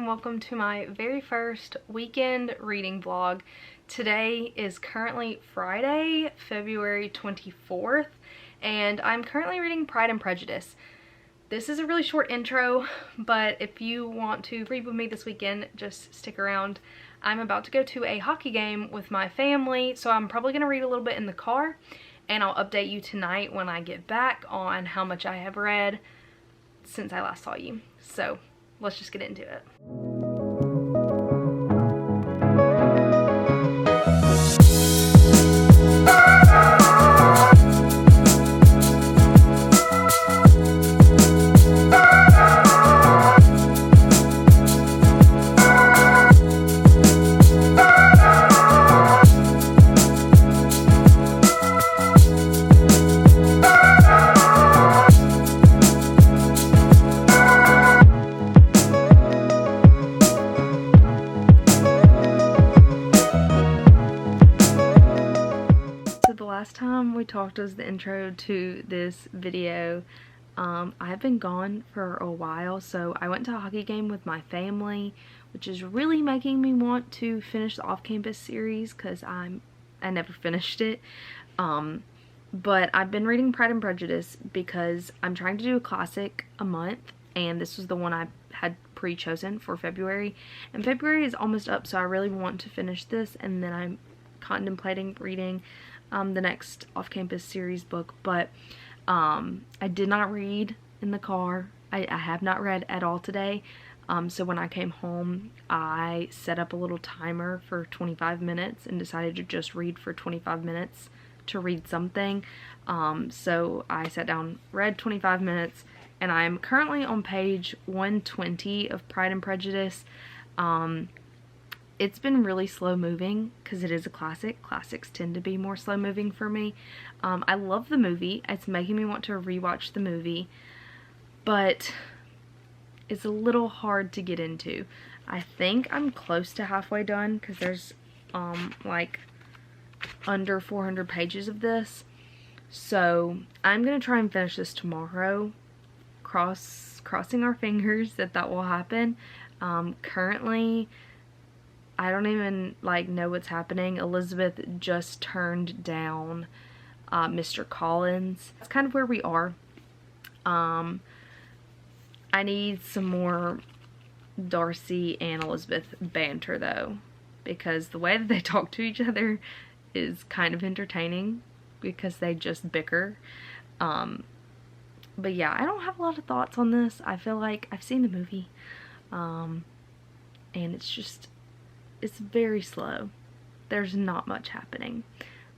and welcome to my very first weekend reading vlog. Today is currently Friday, February 24th, and I'm currently reading Pride and Prejudice. This is a really short intro, but if you want to read with me this weekend, just stick around. I'm about to go to a hockey game with my family, so I'm probably going to read a little bit in the car, and I'll update you tonight when I get back on how much I have read since I last saw you. So let's just get into it. Last time we talked was the intro to this video. I've been gone for a while, so I went to a hockey game with my family, which is really making me want to finish the off-campus series because I never finished it. But I've been reading Pride and Prejudice because I'm trying to do a classic a month, and this was the one I had pre-chosen for February, and February is almost up, so I really want to finish this, and then I'm contemplating reading the next off-campus series book. But I did not read in the car. I have not read at all today. So when I came home, I set up a little timer for 25 minutes and decided to just read for 25 minutes to read something. So I sat down, read 25 minutes, and I'm currently on page 120 of Pride and Prejudice. It's been really slow moving because it is a classic. Classics tend to be more slow moving for me. I love the movie. It's making me want to rewatch the movie, but it's a little hard to get into. I think I'm close to halfway done because there's like under 400 pages of this. So I'm going to try and finish this tomorrow. Crossing our fingers that will happen. Currently, I don't even know what's happening. Elizabeth just turned down Mr. Collins. That's kind of where we are. I need some more Darcy and Elizabeth banter though, because the way that they talk to each other is kind of entertaining because they just bicker. But yeah, I don't have a lot of thoughts on this. I feel like I've seen the movie, and it's very slow. There's not much happening.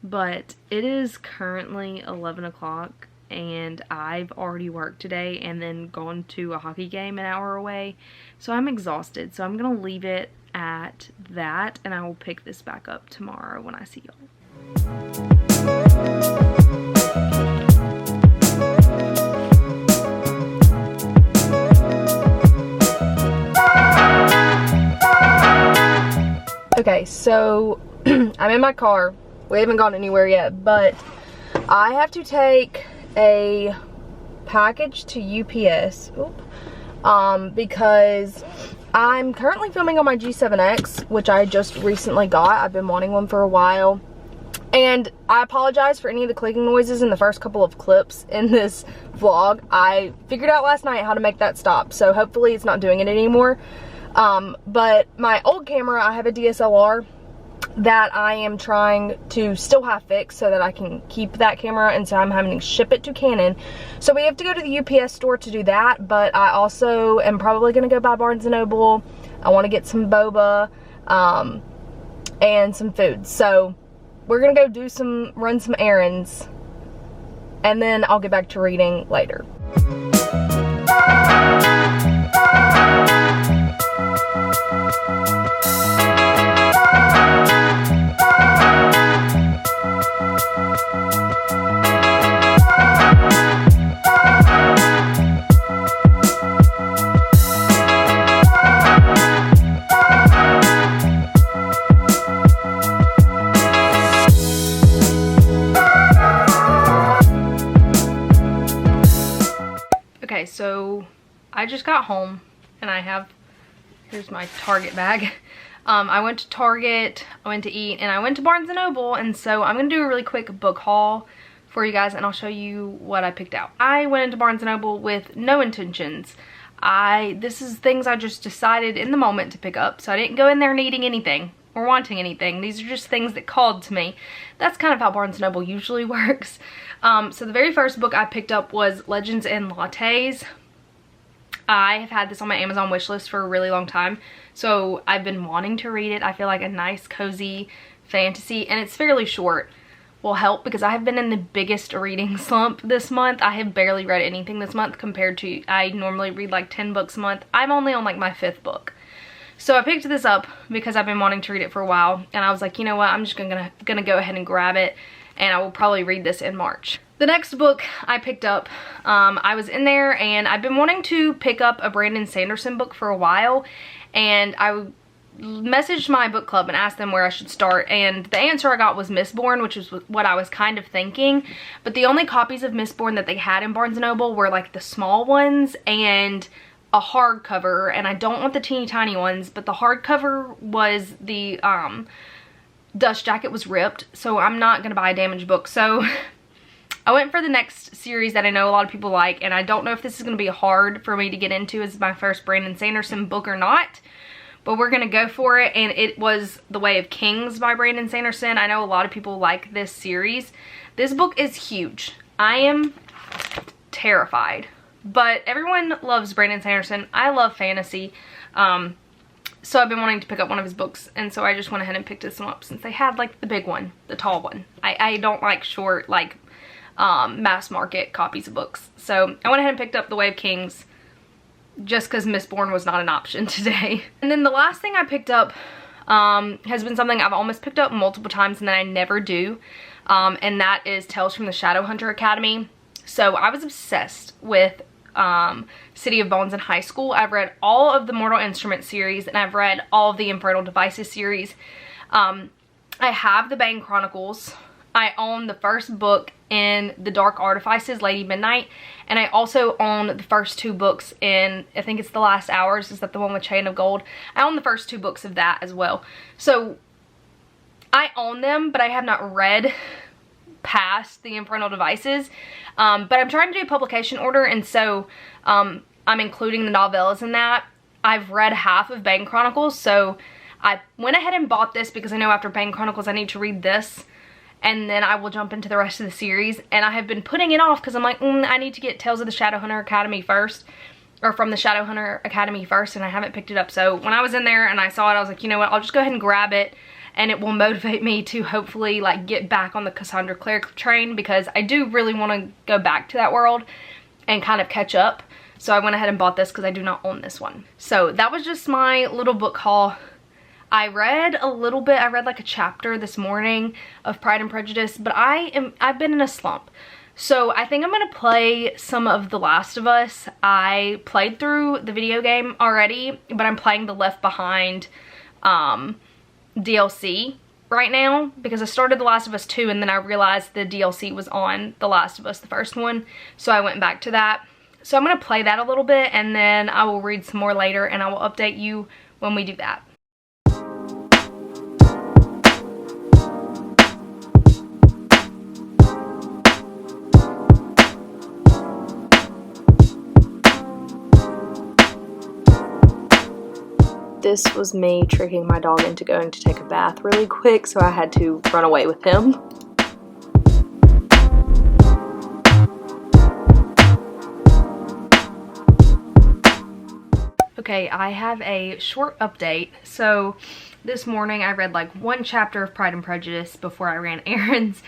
But it is currently 11 o'clock and I've already worked today and then gone to a hockey game an hour away. So I'm exhausted. So I'm going to leave it at that, and I will pick this back up tomorrow when I see y'all. Okay, so I'm in my car. We haven't gone anywhere yet, but I have to take a package to UPS because I'm currently filming on my G7X, which I just recently got. I've been wanting one for a while. And I apologize for any of the clicking noises in the first couple of clips in this vlog. I figured out last night how to make that stop, so hopefully it's not doing it anymore. But my old camera, I have a DSLR that I am trying to still have fixed so that I can keep that camera, and so I'm having to ship it to Canon. So we have to go to the UPS store to do that, but I also am probably going to go by Barnes & Noble. I want to get some boba, and some food. So we're going to go run some errands, and then I'll get back to reading later. Okay, so I just got home and I have Here's my Target bag. I went to Target, I went to eat, and I went to Barnes & Noble, and so I'm going to do a really quick book haul for you guys, and I'll show you what I picked out. I went into Barnes & Noble with no intentions. This is things I just decided in the moment to pick up, so I didn't go in there needing anything or wanting anything. These are just things that called to me. That's kind of how Barnes & Noble usually works. So the very first book I picked up was Legends and Lattes. I have had this on my Amazon wishlist for a really long time, so I've been wanting to read it. I feel like a nice, cozy fantasy, and it's fairly short, will help because I have been in the biggest reading slump this month. I have barely read anything this month compared to, I normally read like 10 books a month. I'm only on like my 5th book. So I picked this up because I've been wanting to read it for a while, and I was like, you know what, I'm just gonna go ahead and grab it, and I will probably read this in March. The next book I picked up, I was in there and I've been wanting to pick up a Brandon Sanderson book for a while, and I messaged my book club and asked them where I should start, and the answer I got was Mistborn, which is what I was kind of thinking, but the only copies of Mistborn that they had in Barnes & Noble were like the small ones and a hardcover, and I don't want the teeny tiny ones, but the hardcover was the dust jacket was ripped, so I'm not gonna buy a damaged book. So I went for the next series that I know a lot of people like, and I don't know if this is going to be hard for me to get into as my first Brandon Sanderson book or not, but we're going to go for it, and it was The Way of Kings by Brandon Sanderson. I know a lot of people like this series. This book is huge. I am terrified, but everyone loves Brandon Sanderson. I love fantasy, so I've been wanting to pick up one of his books, and so I just went ahead and picked this one up since they had like the big one, the tall one. I don't like short, like mass market copies of books. So I went ahead and picked up The Way of Kings just because Mistborn was not an option today. And then the last thing I picked up has been something I've almost picked up multiple times and then I never do, and that is Tales from the Shadowhunter Academy. So I was obsessed with City of Bones in high school. I've read all of the Mortal Instruments series, and I've read all of the Infernal Devices series. I have the Bane Chronicles. I own the first book in The Dark Artifices, Lady Midnight, and I also own the first 2 books in, I think it's The Last Hours. Is that the one with Chain of Gold? I own the first 2 books of that as well. So I own them, but I have not read past the Infernal Devices, but I'm trying to do a publication order, and so I'm including the novellas in that. I've read half of Bane Chronicles, so I went ahead and bought this because I know after Bane Chronicles I need to read this, and then I will jump into the rest of the series. And I have been putting it off because I'm like, I need to get Tales of the Shadowhunter Academy first, or from the Shadowhunter Academy first, and I haven't picked it up. So when I was in there and I saw it, I was like, you know what, I'll just go ahead and grab it, and it will motivate me to hopefully like get back on the Cassandra Clare train, because I do really want to go back to that world and kind of catch up. So I went ahead and bought this because I do not own this one. So that was just my little book haul. I read a little bit. I read like a chapter this morning of Pride and Prejudice, but I've been in a slump. So I think I'm going to play some of The Last of Us. I played through the video game already, but I'm playing the Left Behind DLC right now because I started The Last of Us 2 and then I realized the DLC was on The Last of Us, the first one. So I went back to that. So I'm going to play that a little bit, and then I will read some more later, and I will update you when we do that. This was me tricking my dog into going to take a bath really quick, so I had to run away with him. Okay, I have a short update. So this morning I read like 1 chapter of Pride and Prejudice before I ran errands,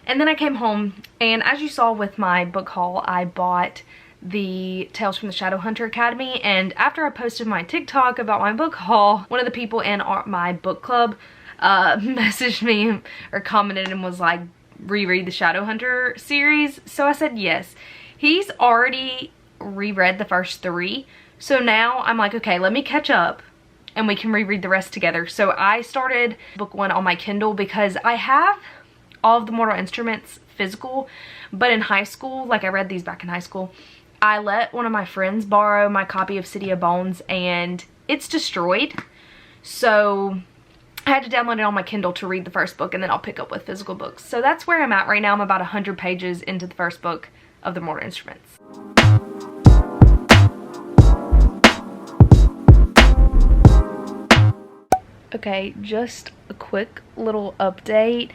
and then I came home, and as you saw with my book haul, I bought the Tales from the Shadowhunter Academy. And after I posted my TikTok about my book haul, one of the people in my book club messaged me or commented and was like, reread the Shadowhunter series. So I said yes. He's already reread the first 3, so now I'm like, okay, let me catch up and we can reread the rest together. So I started book 1 on my Kindle because I have all of the Mortal Instruments physical, but in high school, like I read these back in high school, I let one of my friends borrow my copy of City of Bones, and it's destroyed. So I had to download it on my Kindle to read the first book, and then I'll pick up with physical books. So that's where I'm at right now. I'm about 100 pages into the first book of the Mortal Instruments. Okay, just a quick little update.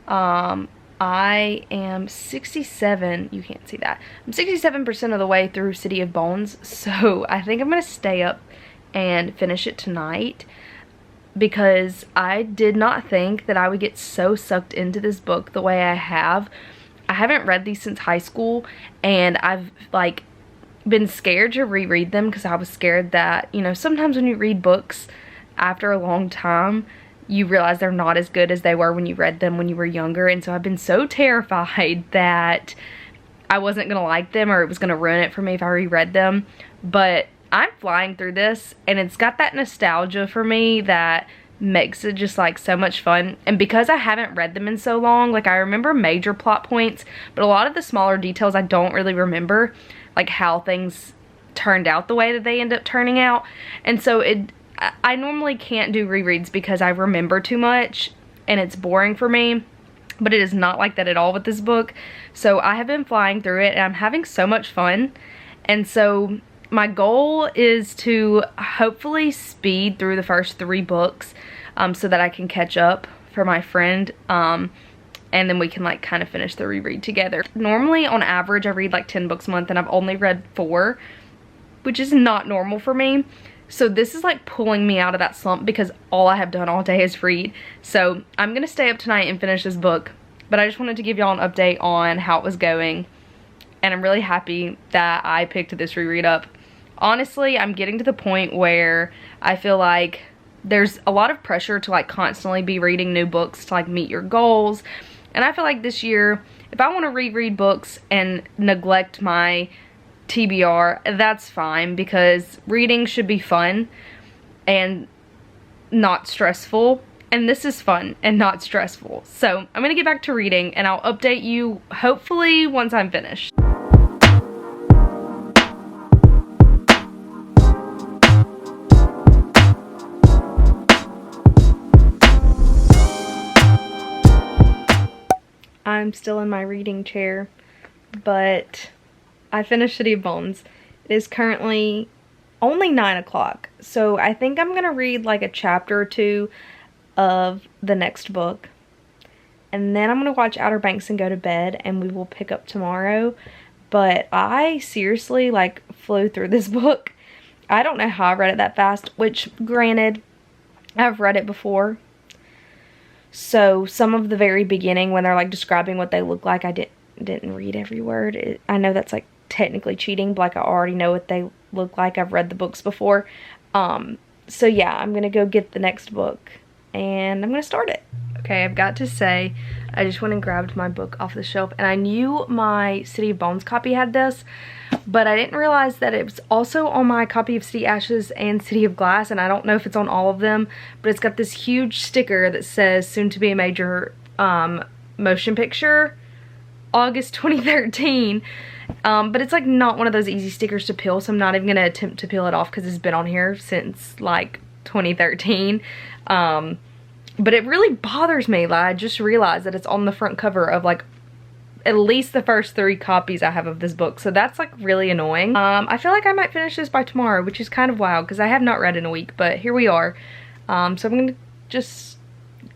I am 67, you can't see that. I'm 67% of the way through City of Bones, so I think I'm gonna stay up and finish it tonight, because I did not think that I would get so sucked into this book the way I have. I haven't read these since high school, and I've like been scared to reread them because I was scared that, you know, sometimes when you read books after a long time, you realize they're not as good as they were when you read them when you were younger. And so I've been so terrified that I wasn't gonna like them, or it was gonna ruin it for me if I reread them. But I'm flying through this, and it's got that nostalgia for me that makes it just like so much fun. And because I haven't read them in so long, like I remember major plot points, but a lot of the smaller details I don't really remember, like how things turned out the way that they end up turning out. And so I normally can't do rereads because I remember too much and it's boring for me, but it is not like that at all with this book. So I have been flying through it, and I'm having so much fun. And so my goal is to hopefully speed through the first 3 books so that I can catch up for my friend, and then we can like kind of finish the reread together. Normally on average I read like 10 books a month, and I've only read 4, which is not normal for me. So this is like pulling me out of that slump because all I have done all day is read. So I'm gonna stay up tonight and finish this book, but I just wanted to give y'all an update on how it was going, and I'm really happy that I picked this reread up. Honestly, I'm getting to the point where I feel like there's a lot of pressure to like constantly be reading new books to like meet your goals. And I feel like this year, if I want to reread books and neglect my TBR, that's fine, because reading should be fun and not stressful, and this is fun and not stressful. So I'm gonna get back to reading, and I'll update you hopefully once I'm finished. I'm still in my reading chair, but I finished City of Bones. It is currently only 9 o'clock, so I think I'm gonna read like a chapter or 2 of the next book, and then I'm gonna watch Outer Banks and go to bed, and we will pick up tomorrow. But I seriously like flew through this book. I don't know how I read it that fast, which granted, I've read it before. So some of the very beginning when they're like describing what they look like, I didn't read every word. I know that's like technically cheating, but like I already know what they look like. I've read the books before. So yeah, I'm gonna go get the next book and I'm gonna start it. Okay, I've got to say, I just went and grabbed my book off the shelf, and I knew my City of Bones copy had this, but I didn't realize that it was also on my copy of City Ashes and City of Glass, and I don't know if it's on all of them, but it's got this huge sticker that says soon to be a major motion picture, August 2013. But it's like not one of those easy stickers to peel, so I'm not even gonna attempt to peel it off because it's been on here since like 2013. But it really bothers me. Like, I just realized that it's on the front cover of like at least the first 3 copies I have of this book, so that's like really annoying. I feel like I might finish this by tomorrow, which is kind of wild because I have not read in a week, but here we are. So I'm gonna just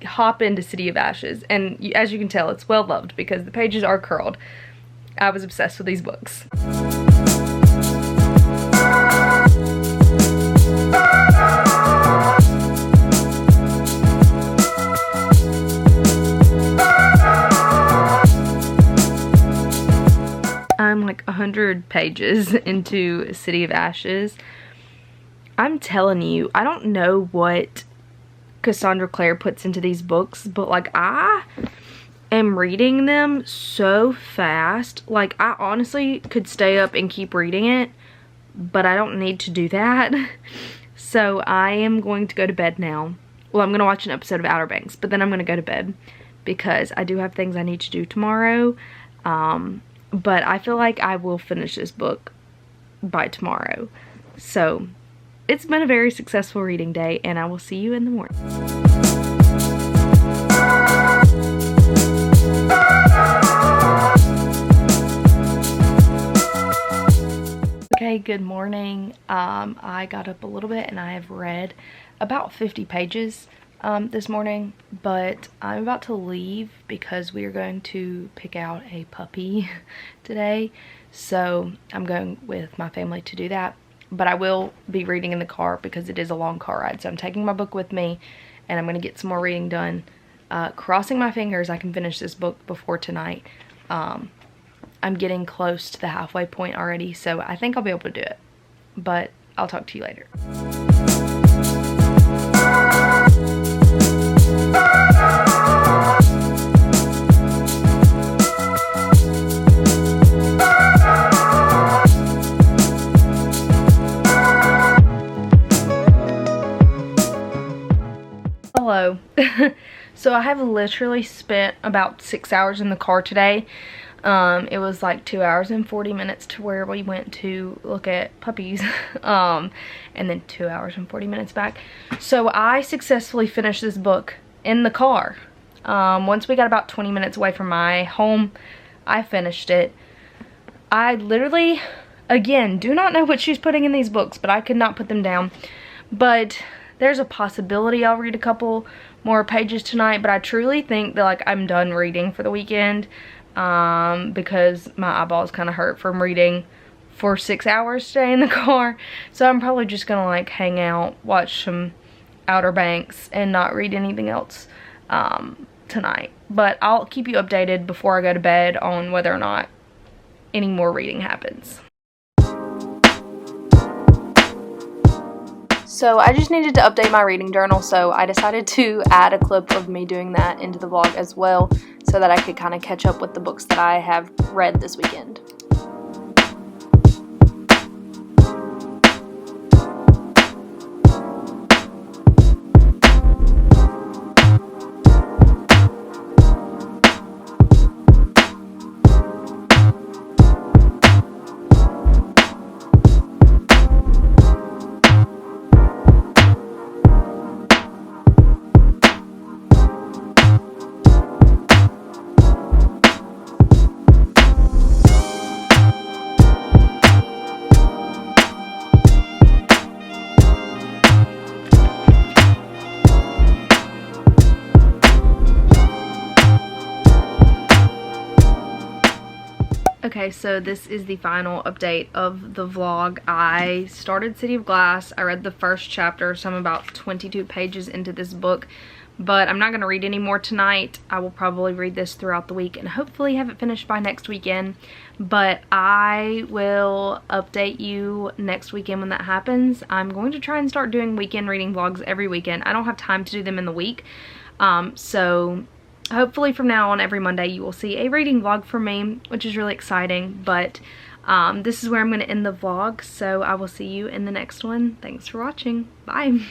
hop into City of Ashes, and as you can tell, it's well loved because the pages are curled. I was obsessed with these books. I'm like 100 pages into City of Ashes. I'm telling you, I don't know what Cassandra Clare puts into these books, but like I am reading them so fast. Like I honestly could stay up and keep reading it, but I don't need to do that. So I am going to go to bed now. Well, I'm going to watch an episode of Outer Banks, but then I'm going to go to bed because I do have things I need to do tomorrow. But I feel like I will finish this book by tomorrow. So it's been a very successful reading day, and I will see you in the morning. Okay, good morning. I got up a little bit and I have read about 50 pages this morning, but I'm about to leave because we are going to pick out a puppy today. So I'm going with my family to do that, but I will be reading in the car because it is a long car ride. So I'm taking my book with me and I'm going to get some more reading done. Crossing my fingers I can finish this book before tonight. I'm getting close to the halfway point already, so I think I'll be able to do it, but I'll talk to you later. Hello. So I have literally spent about 6 hours in the car today. It was like 2 hours and 40 minutes to where we went to look at puppies, and then 2 hours and 40 minutes back. So I successfully finished this book in the car. Once we got about 20 minutes away from my home, I finished it. I literally, again, do not know what she's putting in these books, but I could not put them down. But there's a possibility I'll read a couple more pages tonight, but I truly think that like I'm done reading for the weekend. Because my eyeballs kind of hurt from reading for 6 hours today in the car. So I'm probably just gonna like hang out, watch some Outer Banks, and not read anything else tonight. But I'll keep you updated before I go to bed on whether or not any more reading happens. So I just needed to update my reading journal, so I decided to add a clip of me doing that into the vlog as well, so that I could kind of catch up with the books that I have read this weekend. Okay, so this is the final update of the vlog. I started City of Glass. I read the first chapter, so I'm about 22 pages into this book, but I'm not going to read any more tonight. I will probably read this throughout the week and hopefully have it finished by next weekend, but I will update you next weekend when that happens. I'm going to try and start doing weekend reading vlogs every weekend. I don't have time to do them in the week, so hopefully from now on every Monday you will see a reading vlog from me, which is really exciting. But this is where I'm going to end the vlog, so I will see you in the next one. Thanks for watching. Bye.